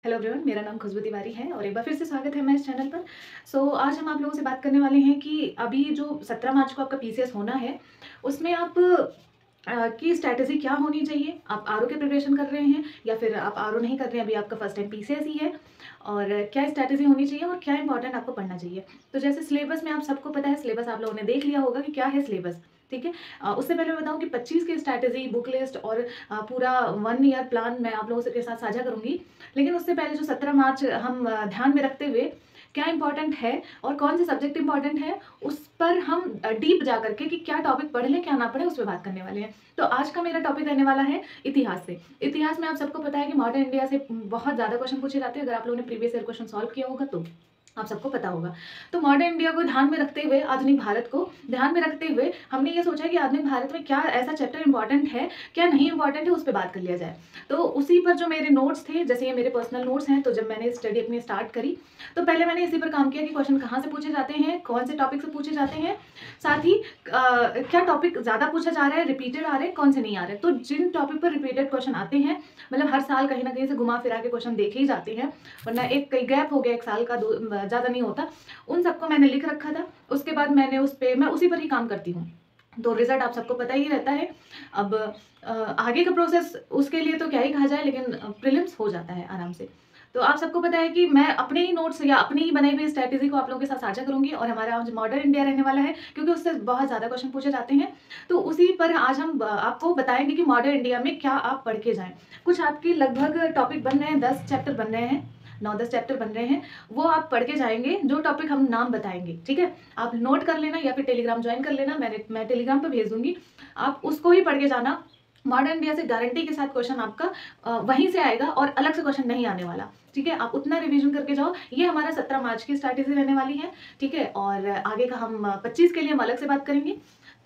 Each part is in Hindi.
हेलो एवरीवन, मेरा नाम खुशबू तिवारी है और एक बार फिर से स्वागत है मैं इस चैनल पर। आज हम आप लोगों से बात करने वाले हैं कि अभी जो 17 मार्च को आपका पीसीएस होना है, उसमें आप की स्ट्रैटेजी क्या होनी चाहिए। आप आरओ की प्रिपरेशन कर रहे हैं या फिर आप आरओ नहीं कर रहे हैं, अभी आपका फर्स्ट टाइम पीसीएस ही है, और क्या स्ट्रैटेजी होनी चाहिए और क्या इंपॉर्टेंट आपको पढ़ना चाहिए। तो जैसे सिलेबस में आप सबको पता है, सिलेबस आप लोगों ने देख लिया होगा कि क्या है सिलेबस, ठीक है। उससे पहले मैं बताऊं कि 25 की स्ट्रैटेजी, बुक लिस्ट और पूरा 1 ईयर प्लान मैं आप लोगों के साथ साझा करूंगी। लेकिन उससे पहले जो 17 मार्च हम ध्यान में रखते हुए क्या इंपॉर्टेंट है और कौन से सब्जेक्ट इंपॉर्टेंट है, उस पर हम डीप जा करके कि क्या टॉपिक पढ़ लें क्या ना पढ़े, उस पर बात करने वाले हैं। तो आज का मेरा टॉपिक रहने वाला है इतिहास से। इतिहास में आप सबको पता है कि मॉडर्न इंडिया से बहुत ज़्यादा क्वेश्चन पूछे जाते हैं। अगर आप लोगों ने प्रीवियस ईयर क्वेश्चन सॉल्व किया होगा तो आप सबको पता होगा। तो मॉडर्न इंडिया को ध्यान में रखते हुए, आधुनिक भारत को ध्यान में रखते हुए हमने ये सोचा कि आधुनिक भारत में क्या ऐसा चैप्टर इंपॉर्टेंट है, क्या नहीं इंपॉर्टेंट है, उस पर बात कर लिया जाए। तो उसी पर जो मेरे नोट्स थे, जैसे ये मेरे पर्सनल नोट्स हैं, तो जब मैंने स्टडी अपनी स्टार्ट करी तो पहले मैंने इसी पर काम किया कि क्वेश्चन कहाँ से पूछे जाते हैं, कौन से टॉपिक से पूछे जाते हैं, साथ ही क्या टॉपिक ज़्यादा पूछा जा रहा है, रिपीटेड आ रहे हैं, कौन से नहीं आ रहे। तो जिन टॉपिक पर रिपीटेड क्वेश्चन आते हैं, मतलब हर साल कहीं ना कहीं से घुमा फिरा के क्वेश्चन देखे ही जाते हैं, वरना एक कई गैप हो गया, एक साल का ज़्यादा नहीं होता, उन सबको मैंने लिख रखा था। उसके बाद मैंने मैं उसी पर ही काम करती हूँ, तो रिजल्ट आप सबको पता ही रहता है। अब आगे का प्रोसेस उसके लिए तो क्या ही कहा जाए, लेकिन प्रीलिम्स हो जाता है आराम से। तो आप सबको पता है कि मैं अपने ही नोट्स या अपनी ही बनाई हुई स्ट्रैटेजी को आप लोगों के साथ साझा करूंगी, और हमारा आज मॉडर्न इंडिया रहने वाला है क्योंकि उससे बहुत ज़्यादा क्वेश्चन पूछे जाते हैं। तो उसी पर आज हम आपको बताएंगे कि मॉडर्न इंडिया में क्या आप पढ़ के जाएं। कुछ आपकी लगभग टॉपिक बन रहे हैं, 10 चैप्टर बन रहे हैं, 9-10 चैप्टर बन रहे हैं, वो आप पढ़ के जाएंगे। जो टॉपिक हम नाम बताएंगे, ठीक है, आप नोट कर लेना या फिर टेलीग्राम ज्वाइन कर लेना, मैं टेलीग्राम पे भेज दूंगी, आप उसको ही पढ़ के जाना। मॉडर्न इंडिया से गारंटी के साथ क्वेश्चन आपका वहीं से आएगा और अलग से क्वेश्चन नहीं आने वाला, ठीक है। आप उतना रिवीजन करके जाओ। ये हमारा 17 मार्च की स्ट्रैटेजी रहने वाली है, ठीक है। और आगे का हम 25 के लिए हम अलग से बात करेंगे।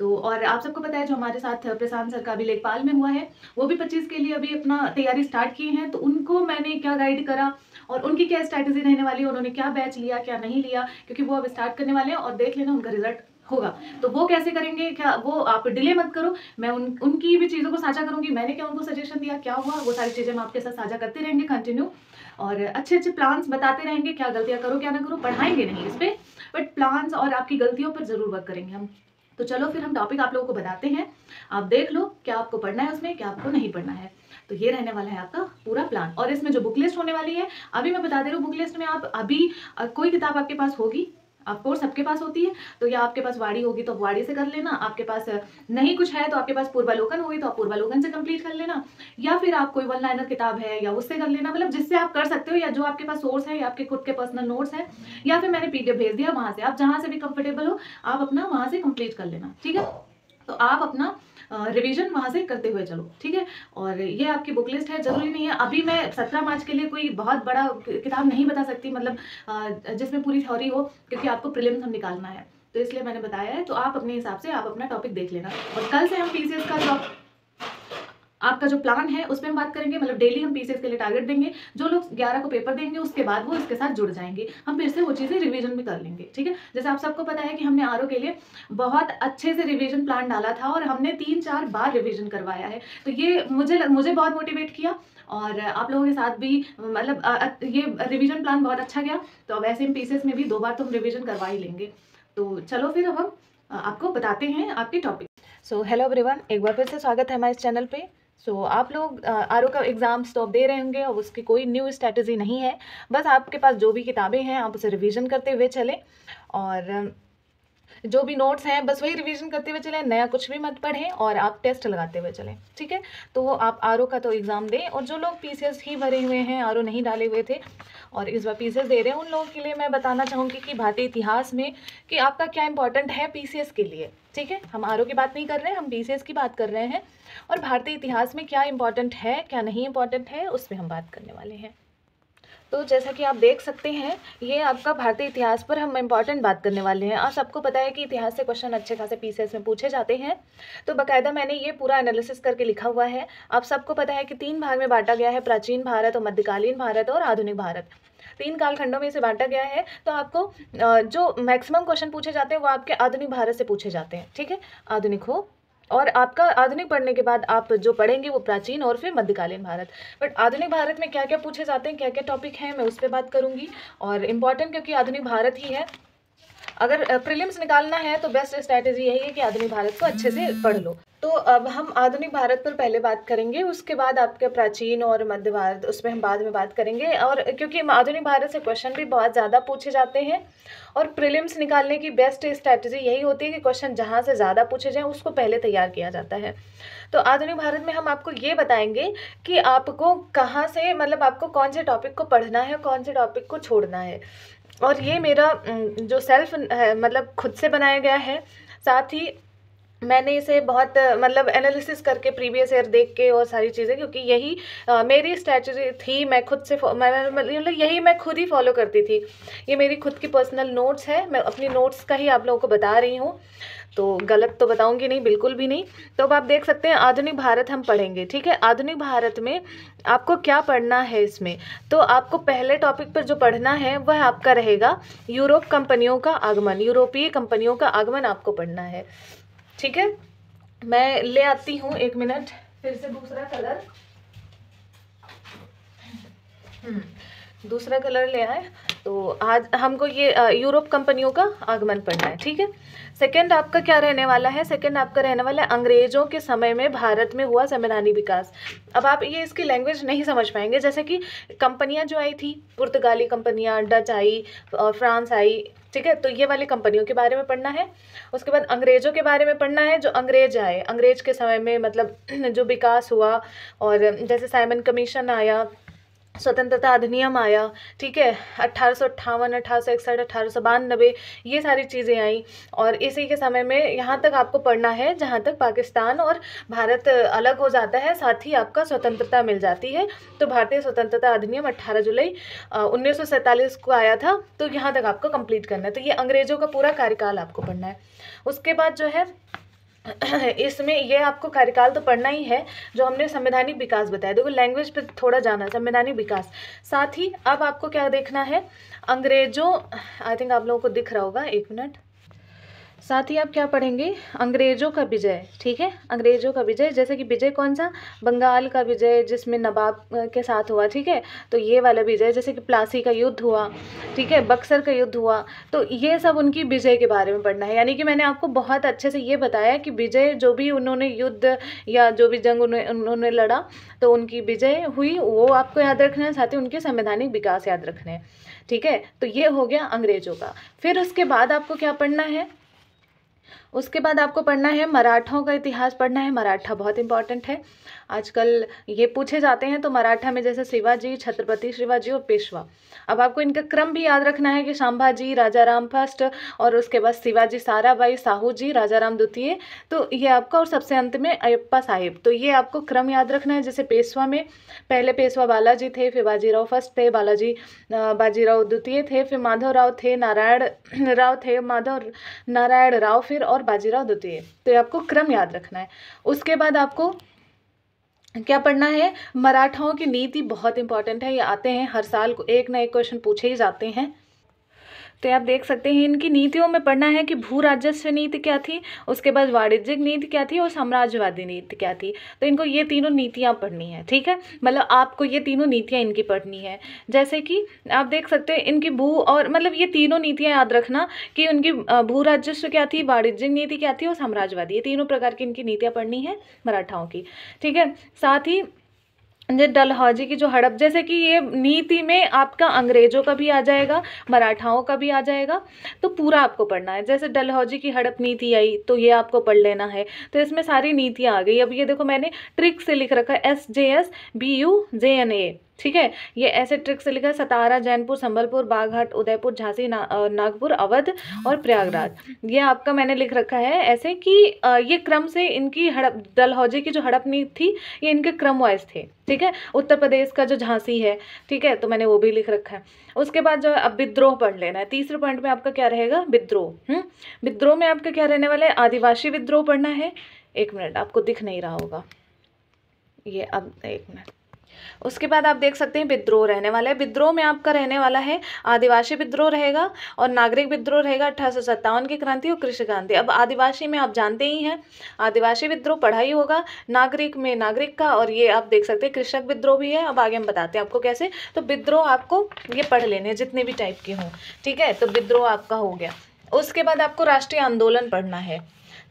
तो और आप सबको पता है जो हमारे साथ प्रशांत सर का भी लेखपाल में हुआ है, वो भी 25 के लिए अभी अपना तैयारी स्टार्ट किए हैं। तो उनको मैंने क्या गाइड करा और उनकी क्या स्ट्रैटेजी रहने वाली है, उन्होंने क्या बैच लिया क्या नहीं लिया, क्योंकि वो अब स्टार्ट करने वाले हैं और देख लेना उनका रिजल्ट होगा। तो वो कैसे करेंगे, क्या वो, आप डिले मत करो, मैं उनकी भी चीज़ों को साझा करूंगी, मैंने क्या उनको सजेशन दिया, क्या हुआ, वो सारी चीज़ें हम आपके साथ साझा करते रहेंगे कंटिन्यू, और अच्छे अच्छे प्लान्स बताते रहेंगे, क्या गलतियां करो क्या ना करो, पढ़ाएंगे नहीं इस पर, बट प्लान्स और आपकी गलतियों पर जरूर वर्क करेंगे हम। तो चलो फिर हम टॉपिक आप लोगों को बताते हैं, आप देख लो क्या आपको पढ़ना है उसमें, क्या आपको नहीं पढ़ना है। तो ये रहने वाला है आपका पूरा प्लान। और इसमें जो बुक लिस्ट होने वाली है, अभी मैं बता दे रही हूँ, बुक लिस्ट में आप अभी कोई किताब आपके पास होगी, ऑफकोर्स सबके पास होती है, तो या आपके पास वाणी होगी तो वाणी से कर लेना, आपके पास नहीं कुछ है तो आपके पास पूर्वालोकन होगी तो आप पूर्वालोकन से कंप्लीट कर लेना, या फिर आप कोई 1 लाइनर किताब है या उससे कर लेना, मतलब जिससे आप कर सकते हो, या जो आपके पास सोर्स है या आपके खुद के पर्सनल नोट्स है, या फिर मैंने पीडीएफ भेज दिया, वहां से आप जहां से भी कंफर्टेबल हो आप अपना वहां से कंप्लीट कर लेना, ठीक है। तो आप अपना रिवीजन वहां से करते हुए चलो, ठीक है। और ये आपकी बुक लिस्ट है, जरूरी नहीं है अभी मैं 17 मार्च के लिए कोई बहुत बड़ा किताब नहीं बता सकती, मतलब जिसमें पूरी थ्योरी हो, क्योंकि आपको प्रीलिम्स हम निकालना है, तो इसलिए मैंने बताया है। तो आप अपने हिसाब से आप अपना टॉपिक देख लेना, और कल से हम पीसीएस का आपका जो प्लान है उस पर हम बात करेंगे, मतलब डेली हम पीसीएस के लिए टारगेट देंगे। जो लोग 11 को पेपर देंगे उसके बाद वो इसके साथ जुड़ जाएंगे, हम फिर से वो चीज़ें रिवीजन भी कर लेंगे, ठीक है। जैसे आप सबको पता है कि हमने आरओ के लिए बहुत अच्छे से रिवीजन प्लान डाला था और हमने 3-4 बार रिवीजन करवाया है। तो ये मुझे बहुत मोटिवेट किया, और आप लोगों के साथ भी, मतलब ये रिवीजन प्लान बहुत अच्छा गया। तो अब ऐसे हम पीसीएस में भी 2 बार तो हम रिवीजन करवा ही लेंगे। तो चलो फिर अब हम आपको बताते हैं आपके टॉपिक। सो हेलो एवरीवन, एक बार फिर से स्वागत है हमारे इस चैनल पे। आप लोग आरओ का एग्ज़ाम्स तो आप दे रहे होंगे और उसकी कोई न्यू स्ट्रैटेजी नहीं है, बस आपके पास जो भी किताबें हैं आप उसे रिवीजन करते हुए चलें, और जो भी नोट्स हैं बस वही रिवीजन करते हुए चलें, नया कुछ भी मत पढ़ें, और आप टेस्ट लगाते हुए चलें, ठीक है। तो आप आरओ का तो एग्ज़ाम दें, और जो लोग पीसीएस ही भरे हुए हैं, आरओ नहीं डाले हुए थे और इस बार पीसीएस दे रहे हैं, उन लोगों के लिए मैं बताना चाहूँगी कि भारतीय इतिहास में कि आपका क्या इंपॉर्टेंट है पीसीएस के लिए, ठीक है। हम आरओ की बात नहीं कर रहे हैं, हम पीसीएस की बात कर रहे हैं, और भारतीय इतिहास में क्या इंपॉर्टेंट है क्या नहीं इंपॉर्टेंट है उस पर हम बात करने वाले हैं। तो जैसा कि आप देख सकते हैं, ये आपका भारतीय इतिहास पर हम इम्पॉर्टेंट बात करने वाले हैं। आप सबको पता है कि इतिहास से क्वेश्चन अच्छे खासे पीसीएस में पूछे जाते हैं, तो बाकायदा मैंने ये पूरा एनालिसिस करके लिखा हुआ है। आप सबको पता है कि 3 भाग में बांटा गया है, प्राचीन भारत और मध्यकालीन भारत और आधुनिक भारत, 3 कालखंडों में इसे बांटा गया है। तो आपको जो मैक्सिमम क्वेश्चन पूछे जाते हैं वो आपके आधुनिक भारत से पूछे जाते हैं, ठीक है, आधुनिक हो और आपका आधुनिक पढ़ने के बाद आप जो पढ़ेंगे वो प्राचीन और फिर मध्यकालीन भारत। बट आधुनिक भारत में क्या क्या पूछे जाते हैं, क्या क्या टॉपिक हैं, मैं उस पर बात करूंगी। और इम्पॉर्टेंट क्योंकि आधुनिक भारत ही है, अगर प्रीलिम्स निकालना है तो बेस्ट स्ट्रैटेजी यही है कि आधुनिक भारत को अच्छे से पढ़ लो। तो अब हम आधुनिक भारत पर पहले बात करेंगे, उसके बाद आपके प्राचीन और मध्य भारत उस पर हम बाद में बात करेंगे। और क्योंकि आधुनिक भारत से क्वेश्चन भी बहुत ज़्यादा पूछे जाते हैं और प्रीलिम्स निकालने की बेस्ट स्ट्रैटेजी यही होती है कि क्वेश्चन जहाँ से ज़्यादा पूछे जाएँ उसको पहले तैयार किया जाता है। तो आधुनिक भारत में हम आपको ये बताएंगे कि आपको कहाँ से, मतलब आपको कौन से टॉपिक को पढ़ना है, कौन से टॉपिक को छोड़ना है। और ये मेरा जो सेल्फ है, मतलब खुद से बनाया गया है, साथ ही मैंने इसे बहुत मतलब एनालिसिस करके प्रीवियस ईयर देख के और सारी चीज़ें, क्योंकि यही मेरी स्ट्रैटेजी थी, मैं खुद से मतलब यही मैं खुद ही फॉलो करती थी। ये मेरी खुद की पर्सनल नोट्स है, मैं अपनी नोट्स का ही आप लोगों को बता रही हूँ, तो गलत तो बताऊंगी नहीं, बिल्कुल भी नहीं। तो अब आप देख सकते हैं आधुनिक भारत हम पढ़ेंगे, ठीक है। आधुनिक भारत में आपको क्या पढ़ना है इसमें, तो आपको पहले टॉपिक पर जो पढ़ना है वह आपका रहेगा यूरोप कंपनियों का आगमन, यूरोपीय कंपनियों का आगमन आपको पढ़ना है, ठीक है। मैं ले आती हूँ, एक मिनट, फिर से दूसरा कलर। दूसरा कलर ले आए। तो आज हमको ये यूरोप कंपनियों का आगमन पढ़ना है, ठीक है। सेकंड आपका क्या रहने वाला है, सेकंड आपका रहने वाला है अंग्रेजों के समय में भारत में हुआ संवैधानिक विकास। अब आप ये इसकी लैंग्वेज नहीं समझ पाएंगे, जैसे कि कंपनियां जो आई थी, पुर्तगाली कंपनियां, डच आई और फ्रांस आई, ठीक है। तो ये वाली कंपनियों के बारे में पढ़ना है। उसके बाद अंग्रेजों के बारे में पढ़ना है, जो अंग्रेज आए, अंग्रेज के समय में मतलब जो विकास हुआ, और जैसे साइमन कमीशन आया, स्वतंत्रता अधिनियम आया, ठीक है, 1858, 1861, 1892, ये सारी चीज़ें आई। और इसी के समय में यहाँ तक आपको पढ़ना है जहाँ तक पाकिस्तान और भारत अलग हो जाता है, साथ ही आपका स्वतंत्रता मिल जाती है। तो भारतीय स्वतंत्रता अधिनियम 18 जुलाई 1947 को आया था, तो यहाँ तक आपको कंप्लीट करना है। तो ये अंग्रेजों का पूरा कार्यकाल आपको पढ़ना है। उसके बाद जो है इसमें ये आपको कार्यकाल तो पढ़ना ही है, जो हमने संवैधानिक विकास बताया। देखो लैंग्वेज पे थोड़ा जाना, संवैधानिक विकास। साथ ही अब आपको क्या देखना है, अंग्रेजों, आई थिंक आप लोगों को दिख रहा होगा, एक मिनट। साथ ही आप क्या पढ़ेंगे, अंग्रेजों का विजय, ठीक है, अंग्रेजों का विजय। जैसे कि विजय कौन सा, बंगाल का विजय जिसमें नवाब के साथ हुआ, ठीक है। तो ये वाला विजय, जैसे कि प्लासी का युद्ध हुआ, ठीक है, बक्सर का युद्ध हुआ, तो ये सब उनकी विजय के बारे में पढ़ना है। यानी कि मैंने आपको बहुत अच्छे से ये बताया कि विजय, जो भी उन्होंने युद्ध या जो भी जंग उन्होंने लड़ा, तो उनकी विजय हुई वो आपको याद रखना है, साथ ही उनके संवैधानिक विकास याद रखने हैं, ठीक है। तो ये हो गया अंग्रेजों का। फिर उसके बाद आपको क्या पढ़ना है, उसके बाद आपको पढ़ना है मराठाओं का इतिहास पढ़ना है। मराठा बहुत इंपॉर्टेंट है, आजकल ये पूछे जाते हैं। तो मराठा में जैसे शिवाजी, छत्रपति शिवाजी और पेशवा। अब आपको इनका क्रम भी याद रखना है कि संभाजी, राजाराम फर्स्ट, और उसके बाद शिवाजी साराभाई, साहू जी, राजाराम द्वितीय, तो ये आपका, और सबसे अंत में अयप्पा साहिब। तो ये आपको क्रम याद रखना है। जैसे पेशवा में पहले पेशवा बालाजी थे, फिर बाजीराव फर्स्ट थे, बाजीराव द्वितीय थे, फिर माधवराव थे, नारायण राव थे, माधव नारायण राव, फिर और बाजीराव द्वितीय। तो ये आपको क्रम याद रखना है। उसके बाद आपको क्या पढ़ना है, मराठाओं की नीति बहुत इंपॉर्टेंट है, ये आते हैं हर साल को एक ना एक क्वेश्चन पूछे ही जाते हैं। तो आप देख सकते हैं इनकी नीतियों में पढ़ना है कि भू राजस्व नीति क्या थी, उसके बाद वाणिज्यिक नीति क्या थी, और साम्राज्यवादी नीति क्या थी। तो इनको ये तीनों नीतियाँ पढ़नी है, ठीक है। मतलब आपको ये तीनों नीतियाँ इनकी पढ़नी है। जैसे कि आप देख सकते हैं इनकी भू, और मतलब ये तीनों नीतियाँ याद रखना कि उनकी भू राजस्व क्या थी, वाणिज्यिक नीति क्या थी, और साम्राज्यवादी, ये तीनों प्रकार की इनकी नीतियाँ पढ़नी है मराठाओं की, ठीक है। साथ ही डलहौजी की जो हड़प, जैसे कि ये नीति में आपका अंग्रेजों का भी आ जाएगा, मराठाओं का भी आ जाएगा, तो पूरा आपको पढ़ना है। जैसे डलहौजी की हड़प नीति आई, तो ये आपको पढ़ लेना है। तो इसमें सारी नीतियाँ आ गई। अब ये देखो मैंने ट्रिक से लिख रखा है, SJSBUJNA, ठीक है। ये ऐसे ट्रिक से लिखा है, सतारा, जैनपुर, संबलपुर, बागहाट, उदयपुर, झांसी, नागपुर, अवध और प्रयागराज। ये आपका मैंने लिख रखा है ऐसे कि ये क्रम से इनकी हड़प, डलहौजी की जो हड़प नीति थी, ये इनके क्रम वाइज थे, ठीक है। उत्तर प्रदेश का जो झांसी है, ठीक है, तो मैंने वो भी लिख रखा है। उसके बाद जो है अब विद्रोह पढ़ लेना है। तीसरे पॉइंट में आपका क्या रहेगा, विद्रोह। विद्रोह में आपका क्या रहने वाला है, आदिवासी विद्रोह पढ़ना है। एक मिनट, आपको दिख नहीं रहा होगा ये, अब एक मिनट, उसके बाद आप देख सकते हैं विद्रोह रहने वाला है। विद्रोह में आपका रहने वाला है आदिवासी विद्रोह रहेगा और नागरिक विद्रोह रहेगा 1857 की क्रांति और कृषि क्रांति। अब आदिवासी में आप जानते ही हैं, आदिवासी विद्रोह पढ़ा ही होगा, नागरिक में नागरिक का, और ये आप देख सकते हैं कृषक विद्रोह भी है। अब आगे हम बताते हैं आपको कैसे। तो विद्रोह आपको ये पढ़ लेने हैं जितने भी टाइप के हों, ठीक है। तो विद्रोह आपका हो गया। उसके बाद आपको राष्ट्रीय आंदोलन पढ़ना है,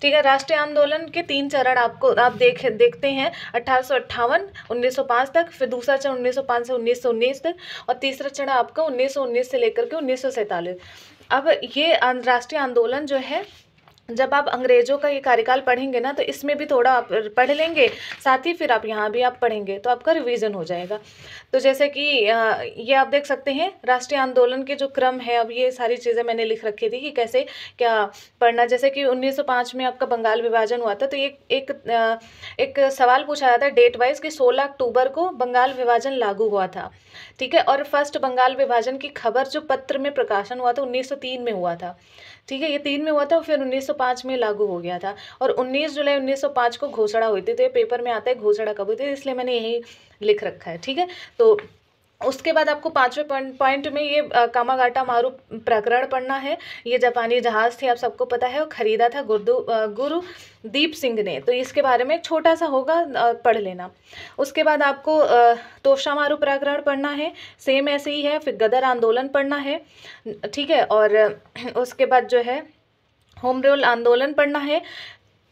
ठीक है। राष्ट्रीय आंदोलन के 3 चरण आपको आप देखते हैं, 1858 1905 तक, फिर दूसरा चरण 1905 से 1919 तक, और तीसरा चरण आपका 1919 से लेकर के 1947। अब ये राष्ट्रीय आंदोलन जो है, जब आप अंग्रेजों का ये कार्यकाल पढ़ेंगे ना, तो इसमें भी थोड़ा आप पढ़ लेंगे, साथ ही फिर आप यहाँ भी आप पढ़ेंगे तो आपका रिवीजन हो जाएगा। तो जैसे कि ये आप देख सकते हैं राष्ट्रीय आंदोलन के जो क्रम है, अब ये सारी चीज़ें मैंने लिख रखी थी कि कैसे क्या पढ़ना। जैसे कि 1905 में आपका बंगाल विभाजन हुआ था, तो एक सवाल पूछा जाता है डेट वाइज कि 16 अक्टूबर को बंगाल विभाजन लागू हुआ था, ठीक है। और फर्स्ट बंगाल विभाजन की खबर जो पत्र में प्रकाशन हुआ था 1903 में हुआ था, ठीक है। ये 3 में हुआ था, फिर 1905 में लागू हो गया था, और 19 जुलाई 1905 को घोषणा हुई थी। तो ये पेपर में आता है घोषणा कब हुई थी, इसलिए मैंने यही लिख रखा है, ठीक है। तो उसके बाद आपको 5वें पॉइंट में ये कामागाटा मारू प्रकरण पढ़ना है। ये जापानी जहाज़ थी, आप सबको पता है, वो खरीदा था गुरुदीप सिंह ने। तो इसके बारे में छोटा सा होगा, पढ़ लेना। उसके बाद आपको तोशामारू प्रकरण पढ़ना है, सेम ऐसे ही है। फिर गदर आंदोलन पढ़ना है, ठीक है। और उसके बाद जो है होम रूल आंदोलन पढ़ना है,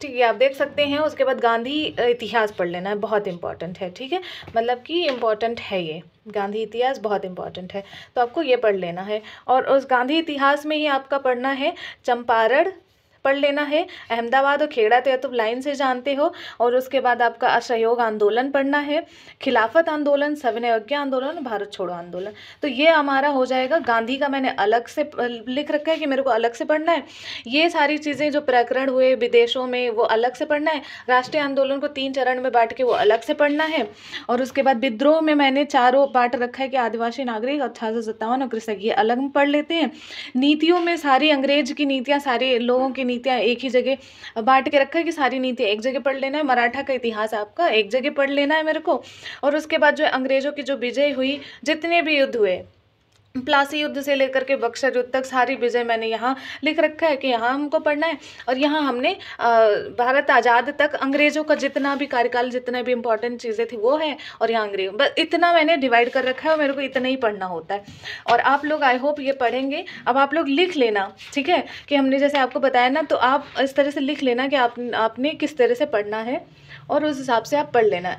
ठीक है। आप देख सकते हैं। उसके बाद गांधी इतिहास पढ़ लेना है, बहुत इंपॉर्टेंट है, ठीक है। मतलब कि इम्पॉर्टेंट है, ये गांधी इतिहास बहुत इंपॉर्टेंट है, तो आपको ये पढ़ लेना है। और उस गांधी इतिहास में ही आपका पढ़ना है चंपारण पढ़ लेना है, अहमदाबाद और खेड़ा, तो या तो लाइन से जानते हो। और उसके बाद आपका असहयोग आंदोलन पढ़ना है, खिलाफत आंदोलन, सविनय अवज्ञा आंदोलन, भारत छोड़ो आंदोलन। तो ये हमारा हो जाएगा। गांधी का मैंने अलग से लिख रखा है कि मेरे को अलग से पढ़ना है। ये सारी चीज़ें जो प्रकरण हुए विदेशों में वो अलग से पढ़ना है। राष्ट्रीय आंदोलन को 3 चरण में बांट के वो अलग से पढ़ना है। और उसके बाद विद्रोह में मैंने चारों बांट रखा है कि आदिवासी, नागरिक, 1857 और कृषक, ये अलग में पढ़ लेते हैं। नीतियों में सारी अंग्रेज की नीतियाँ, सारे लोगों की नीतियाँ एक ही जगह बांट के रखा है कि सारी नीतियाँ एक जगह पढ़ लेना है। मराठा का इतिहास आपका एक जगह पढ़ लेना है मेरे को। और उसके बाद जो अंग्रेजों की जो विजय हुई, जितने भी युद्ध हुए, प्लासी युद्ध से लेकर के बक्सर युद्ध तक, सारी विजय मैंने यहाँ लिख रखा है कि यहाँ हमको पढ़ना है। और यहाँ हमने भारत आज़ाद तक अंग्रेजों का जितना भी कार्यकाल, जितने भी इंपॉर्टेंट चीज़ें थी वो है। और यहाँ अंग्रेज, बस इतना मैंने डिवाइड कर रखा है और मेरे को इतना ही पढ़ना होता है। और आप लोग आई होप ये पढ़ेंगे। अब आप लोग लिख लेना, ठीक है, कि हमने जैसे आपको बताया ना, तो आप इस तरह से लिख लेना कि आपने किस तरह से पढ़ना है, और उस हिसाब से आप पढ़ लेना।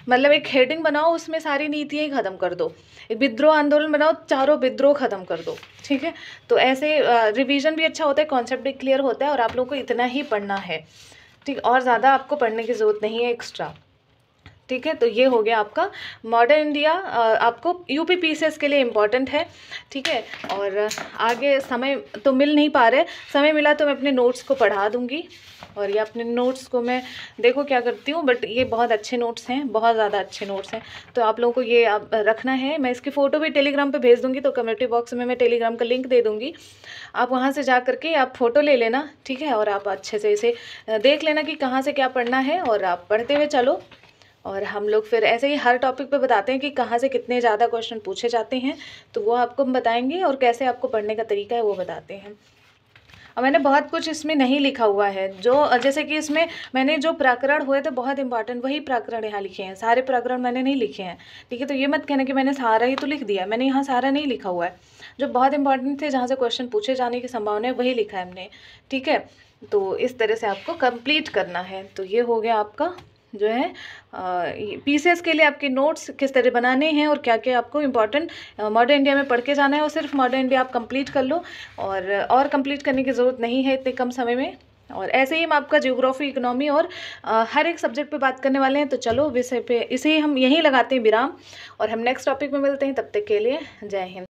मतलब एक हेडिंग बनाओ, उसमें सारी नीतियाँ ही ख़त्म कर दो। एक विद्रोह आंदोलन बनाओ, चारों विद्रोह ख़त्म कर दो, ठीक है। तो ऐसे रिवीजन भी अच्छा होता है, कॉन्सेप्ट भी क्लियर होता है, और आप लोगों को इतना ही पढ़ना है, ठीक। और ज़्यादा आपको पढ़ने की ज़रूरत नहीं है एक्स्ट्रा, ठीक है। तो ये हो गया आपका मॉडर्न इंडिया, आपको यूपी पीसीएस के लिए इम्पॉर्टेंट है, ठीक है। और आगे समय तो मिल नहीं पा रहे, समय मिला तो मैं अपने नोट्स को पढ़ा दूँगी। और ये अपने नोट्स को मैं देखो क्या करती हूँ, बट ये बहुत अच्छे नोट्स हैं, बहुत ज़्यादा अच्छे नोट्स हैं। तो आप लोगों को ये आप रखना है। मैं इसकी फ़ोटो भी टेलीग्राम पे भेज दूँगी, तो कम्युनिटी बॉक्स में मैं टेलीग्राम का लिंक दे दूँगी, आप वहाँ से जा करके आप फ़ोटो ले लेना, ठीक है। और आप अच्छे से इसे देख लेना कि कहाँ से क्या पढ़ना है, और आप पढ़ते हुए चलो। और हम लोग फिर ऐसे ही हर टॉपिक पे बताते हैं कि कहाँ से कितने ज़्यादा क्वेश्चन पूछे जाते हैं, तो वो आपको हम बताएंगे, और कैसे आपको पढ़ने का तरीका है वो बताते हैं। और मैंने बहुत कुछ इसमें नहीं लिखा हुआ है, जो जैसे कि इसमें मैंने जो प्रकरण हुए थे बहुत इंपॉर्टेंट, वही प्रकरण यहाँ लिखे हैं, सारे प्रकरण मैंने नहीं लिखे हैं, ठीक है। तो ये मत कहना कि मैंने सारा ही तो लिख दिया, मैंने यहाँ सारा नहीं लिखा हुआ है। जो बहुत इंपॉर्टेंट थे, जहाँ से क्वेश्चन पूछे जाने की संभावना है, वही लिखा है हमने, ठीक है। तो इस तरह से आपको कंप्लीट करना है। तो ये हो गया आपका जो है पीसीएस के लिए आपके नोट्स किस तरह बनाने हैं, और क्या क्या आपको इम्पॉर्टेंट मॉडर्न इंडिया में पढ़ के जाना है। और सिर्फ मॉडर्न इंडिया आप कंप्लीट कर लो, और कंप्लीट करने की ज़रूरत नहीं है इतने कम समय में। और ऐसे ही हम आपका ज्योग्राफी, इकोनॉमी और हर एक सब्जेक्ट पे बात करने वाले हैं। तो चलो विषय पे इसे हम यहीं लगाते हैं विराम, और हम नेक्स्ट टॉपिक में मिलते हैं। तब तक के लिए जय हिंद।